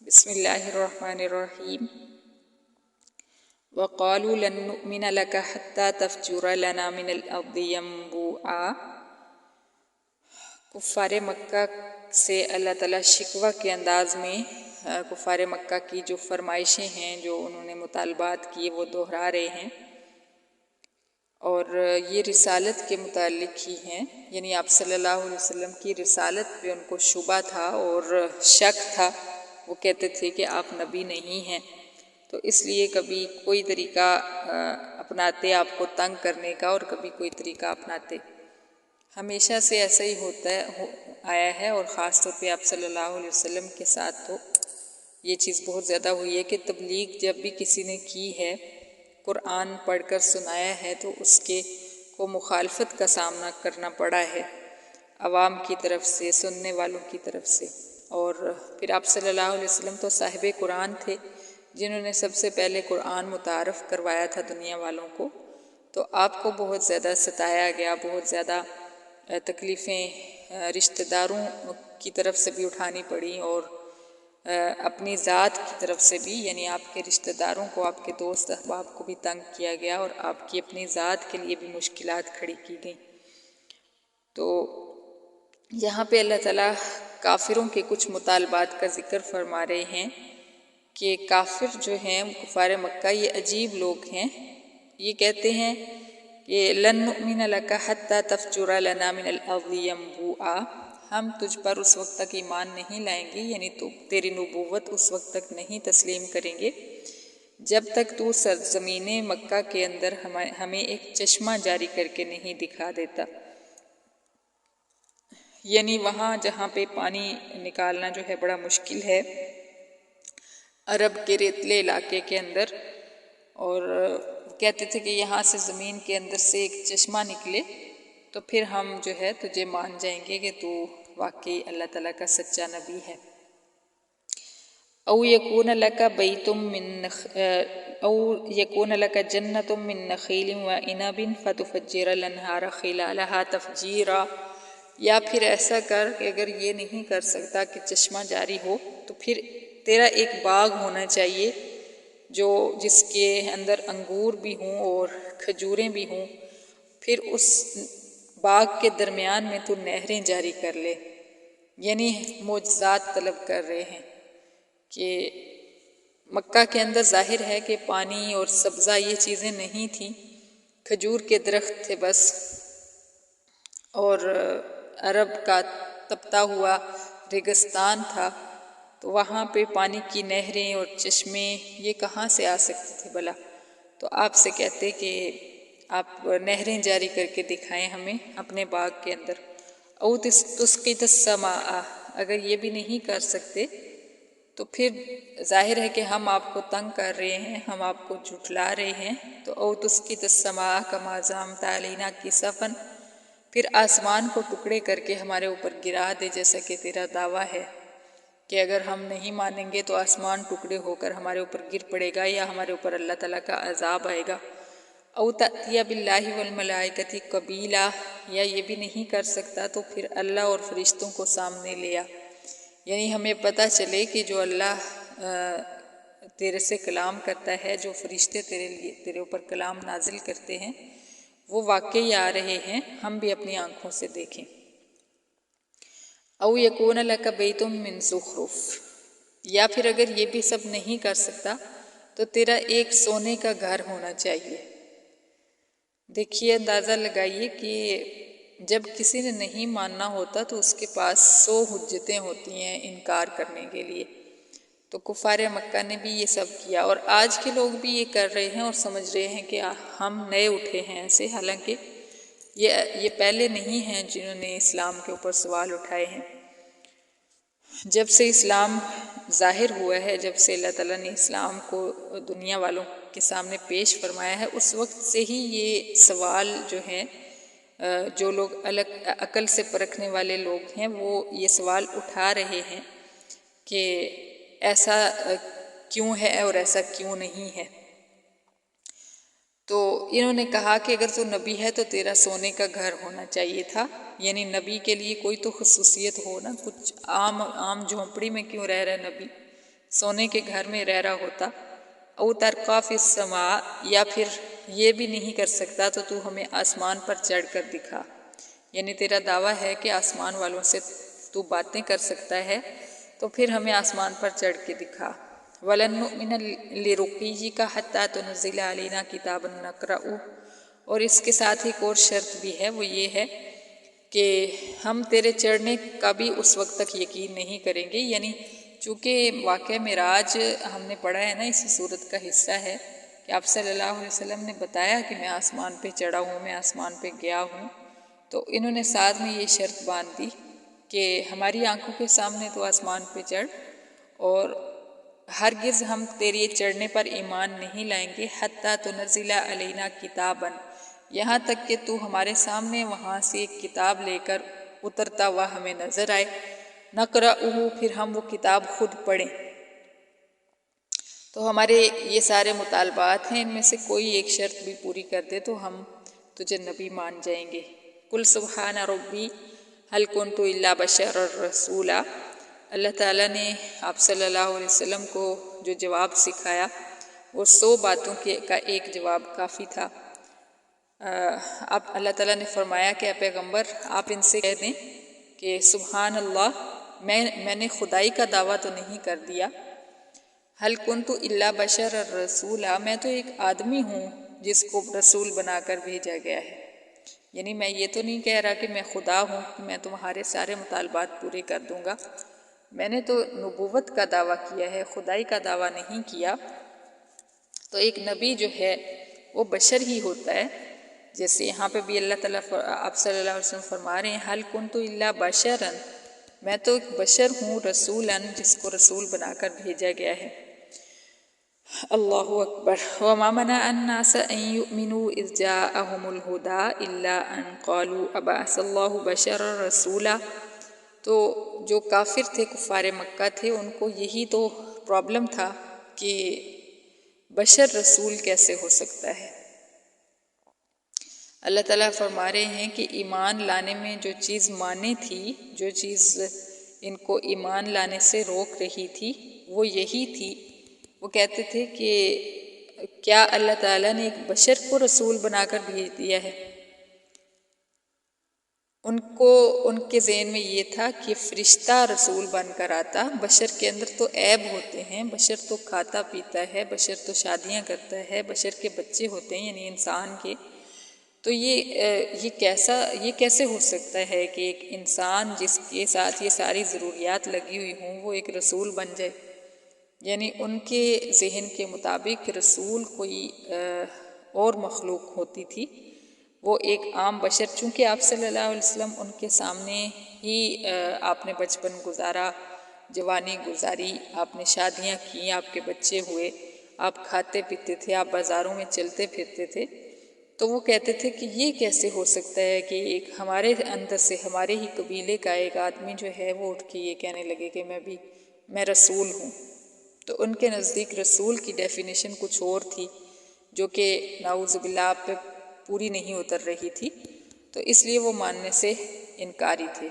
بسم اللہ الرحمن الرحیم وقالوا لن نؤمن لك حتى تفجر لنا من الارض ينبوعا۔ کفار مکہ سے اللہ تعالیٰ شکوہ کے انداز میں کفار مکہ کی جو فرمائشیں ہیں، جو انہوں نے مطالبات کیے، وہ دہرا رہے ہیں، اور یہ رسالت کے متعلق ہی ہیں۔ یعنی آپ صلی اللہ علیہ وسلم کی رسالت پہ ان کو شبہ تھا اور شک تھا۔ وہ کہتے تھے کہ آپ نبی نہیں ہیں، تو اس لیے کبھی کوئی طریقہ اپناتے آپ کو تنگ کرنے کا، اور کبھی کوئی طریقہ اپناتے۔ ہمیشہ سے ایسا ہی آیا ہے، اور خاص طور پہ آپ صلی اللہ علیہ وسلم کے ساتھ تو یہ چیز بہت زیادہ ہوئی ہے کہ تبلیغ جب بھی کسی نے کی ہے، قرآن پڑھ کر سنایا ہے، تو اس کے کو مخالفت کا سامنا کرنا پڑا ہے عوام کی طرف سے، سننے والوں کی طرف سے۔ اور پھر آپ صلی اللہ علیہ وسلم تو صاحب قرآن تھے، جنہوں نے سب سے پہلے قرآن متعارف کروایا تھا دنیا والوں کو، تو آپ کو بہت زیادہ ستایا گیا، بہت زیادہ تکلیفیں رشتہ داروں کی طرف سے بھی اٹھانی پڑی، اور اپنی ذات کی طرف سے بھی، یعنی آپ کے رشتہ داروں کو، آپ کے دوست احباب کو بھی تنگ کیا گیا، اور آپ کی اپنی ذات کے لیے بھی مشکلات کھڑی کی گئیں۔ تو یہاں پہ اللہ تعالیٰ کافروں کے کچھ مطالبات کا ذکر فرما رہے ہیں کہ کافر جو ہیں، کفار مکہ، یہ عجیب لوگ ہیں۔ یہ کہتے ہیں کہ لن نؤمن لک حتی تفجر لنا من الارض ینبوعا، ہم تجھ پر اس وقت تک ایمان نہیں لائیں گے، یعنی تو تیری نبوت اس وقت تک نہیں تسلیم کریں گے جب تک تو سرزمین مکہ کے اندر ہمیں ایک چشمہ جاری کر کے نہیں دکھا دیتا۔ یعنی وہاں جہاں پہ پانی نکالنا جو ہے بڑا مشکل ہے، عرب کے ریتلے علاقے کے اندر، اور کہتے تھے کہ یہاں سے زمین کے اندر سے ایک چشمہ نکلے تو پھر ہم جو ہے تجھے مان جائیں گے کہ تو واقعی اللہ تعالیٰ کا سچا نبی ہے۔ او یکون لک جنت من نخیل وعنب فتفجر الانہار خلالہا تفجیرا، یا پھر ایسا کر کہ اگر یہ نہیں کر سکتا کہ چشمہ جاری ہو، تو پھر تیرا ایک باغ ہونا چاہیے جس کے اندر انگور بھی ہوں اور کھجوریں بھی ہوں، پھر اس باغ کے درمیان میں تو نہریں جاری کر لے۔ یعنی معجزات طلب کر رہے ہیں کہ مکہ کے اندر ظاہر ہے کہ پانی اور سبزہ یہ چیزیں نہیں تھیں، کھجور کے درخت تھے بس، اور عرب کا تپتا ہوا ریگستان تھا، تو وہاں پہ پانی کی نہریں اور چشمے یہ کہاں سے آ سکتے تھے بھلا؟ تو آپ سے کہتے کہ آپ نہریں جاری کر کے دکھائیں ہمیں اپنے باغ کے اندر۔ او تسقط السماء، اگر یہ بھی نہیں کر سکتے تو پھر ظاہر ہے کہ ہم آپ کو تنگ کر رہے ہیں، ہم آپ کو جھٹلا رہے ہیں، تو او تسقط السماء کما زعمت علینا کسفا، پھر آسمان کو ٹکڑے کر کے ہمارے اوپر گرا دے جیسا کہ تیرا دعویٰ ہے کہ اگر ہم نہیں مانیں گے تو آسمان ٹکڑے ہو کر ہمارے اوپر گر پڑے گا، یا ہمارے اوپر اللہ تعالیٰ کا عذاب آئے گا۔ او تأتی باللہ والملائکۃ قبیلا، یا یہ بھی نہیں کر سکتا تو پھر اللہ اور فرشتوں کو سامنے لیا، یعنی ہمیں پتہ چلے کہ جو اللہ تیرے سے کلام کرتا ہے، جو فرشتے تیرے اوپر کلام نازل کرتے ہیں، وہ واقعی آ رہے ہیں، ہم بھی اپنی آنکھوں سے دیکھیں۔ او یکون لک بیت من زخرف، یا پھر اگر یہ بھی سب نہیں کر سکتا تو تیرا ایک سونے کا گھر ہونا چاہیے۔ دیکھیے، اندازہ لگائیے کہ جب کسی نے نہیں ماننا ہوتا تو اس کے پاس 100 حجتیں ہوتی ہیں انکار کرنے کے لیے، تو کفار مکہ نے بھی یہ سب کیا، اور آج کے لوگ بھی یہ کر رہے ہیں اور سمجھ رہے ہیں کہ ہم نئے اٹھے ہیں ایسے، حالانکہ یہ پہلے نہیں ہیں جنہوں نے اسلام کے اوپر سوال اٹھائے ہیں۔ جب سے اسلام ظاہر ہوا ہے، جب سے اللہ تعالیٰ نے اسلام کو دنیا والوں کے سامنے پیش فرمایا ہے، اس وقت سے ہی یہ سوال جو ہیں، جو لوگ عقل سے پرکھنے والے لوگ ہیں، وہ یہ سوال اٹھا رہے ہیں کہ ایسا کیوں ہے اور ایسا کیوں نہیں ہے۔ تو انہوں نے کہا کہ اگر تو نبی ہے تو تیرا سونے کا گھر ہونا چاہیے تھا، یعنی نبی کے لیے کوئی تو خصوصیت ہو نا، کچھ عام جھونپڑی میں کیوں رہ رہا نبی؟ سونے کے گھر میں رہ رہا ہوتا، او ترقا فی السماء، یا پھر یہ بھی نہیں کر سکتا تو ہمیں آسمان پر چڑھ کر دکھا، یعنی تیرا دعویٰ ہے کہ آسمان والوں سے تو باتیں کر سکتا ہے، تو پھر ہمیں آسمان پر چڑھ کے دکھا۔ وَلَن نُؤْمِنَ لِرُقِيِّكَ حَتَّىٰ تُنَزِّلَ عَلَيْنَا كِتَابًا نَقْرَؤُهُ، اور اس کے ساتھ ایک اور شرط بھی ہے، وہ یہ ہے کہ ہم تیرے چڑھنے کا بھی اس وقت تک یقین نہیں کریں گے، یعنی چونکہ واقعہ معراج ہم نے پڑھا ہے نا، اسی صورت کا حصہ ہے کہ آپ صلی اللہ علیہ وسلم نے بتایا کہ میں آسمان پہ چڑھا ہوں، میں آسمان پہ گیا ہوں، تو انہوں نے ساتھ میں یہ شرط باندھ دی کہ ہماری آنکھوں کے سامنے تو آسمان پہ چڑھ، اور ہرگز ہم تیرے چڑھنے پر ایمان نہیں لائیں گے حتیٰ تنزل علینا کتاباً، یہاں تک کہ تو ہمارے سامنے وہاں سے ایک کتاب لے کر اترتا ہوا ہمیں نظر آئے، نقرأہ، پھر ہم وہ کتاب خود پڑھیں۔ تو ہمارے یہ سارے مطالبات ہیں، ان میں سے کوئی ایک شرط بھی پوری کر دے تو ہم تجھے نبی مان جائیں گے۔ قل سبحان ربی هل كنت الا بشرا رسولا، اللہ تعالیٰ نے آپ صلی اللہ علیہ وسلم کو جو جواب سکھایا وہ 100 باتوں کا ایک جواب کافی تھا۔ اب اللہ تعالیٰ نے فرمایا کہ اے پیغمبر آپ ان سے کہہ دیں کہ سبحان اللہ، میں نے خدائی کا دعویٰ تو نہیں کر دیا، هل كنت الا بشرا رسولا، میں تو ایک آدمی ہوں جس کو رسول بنا کر بھیجا گیا ہے، یعنی میں یہ تو نہیں کہہ رہا کہ میں خدا ہوں کہ میں تمہارے سارے مطالبات پورے کر دوں گا، میں نے تو نبوت کا دعویٰ کیا ہے، خدائی کا دعویٰ نہیں کیا۔ تو ایک نبی جو ہے وہ بشر ہی ہوتا ہے، جیسے یہاں پہ بھی اللہ تعالیٰ آپ صلی اللہ علیہ وسلم فرما رہے ہیں هل كنت الا بشرا، میں تو ایک بشر ہوں، رسولاً، جس کو رسول بنا کر بھیجا گیا ہے۔ اللہ اکبر۔ وما منع الناس ان يؤمنوا اذ جاءهم الهدى الا ان قالوا ابعث الله بشرا رسولا، تو جو کافر تھے، کفار مکہ تھے، ان کو یہی تو پرابلم تھا کہ بشر رسول کیسے ہو سکتا ہے۔ اللہ تعالیٰ فرما رہے ہیں کہ ایمان لانے میں جو چیز مانے تھی، جو چیز ان کو ایمان لانے سے روک رہی تھی، وہ یہی تھی، وہ کہتے تھے کہ کیا اللہ تعالیٰ نے ایک بشر کو رسول بنا کر بھیج دیا ہے؟ ان کے ذہن میں یہ تھا کہ فرشتہ رسول بن کر آتا، بشر کے اندر تو عیب ہوتے ہیں، بشر تو کھاتا پیتا ہے، بشر تو شادیاں کرتا ہے، بشر کے بچے ہوتے ہیں، یعنی انسان کے، تو یہ کیسے ہو سکتا ہے کہ ایک انسان جس کے ساتھ یہ ساری ضروریات لگی ہوئی ہوں وہ ایک رسول بن جائے؟ یعنی ان کے ذہن کے مطابق رسول کوئی اور مخلوق ہوتی تھی، وہ ایک عام بشر، چونکہ آپ صلی اللہ علیہ وسلم ان کے سامنے ہی آپ نے بچپن گزارا، جوانی گزاری، آپ نے شادیاں کیں، آپ کے بچے ہوئے، آپ کھاتے پیتے تھے، آپ بازاروں میں چلتے پھرتے تھے، تو وہ کہتے تھے کہ یہ کیسے ہو سکتا ہے کہ ایک ہمارے اندر سے، ہمارے ہی قبیلے کا ایک آدمی جو ہے وہ اٹھ کے یہ کہنے لگے کہ میں رسول ہوں۔ تو ان کے نزدیک رسول کی ڈیفینیشن کچھ اور تھی، جو کہ نعوذ باللہ آپ پہ پوری نہیں اتر رہی تھی، تو اس لیے وہ ماننے سے انکاری تھے۔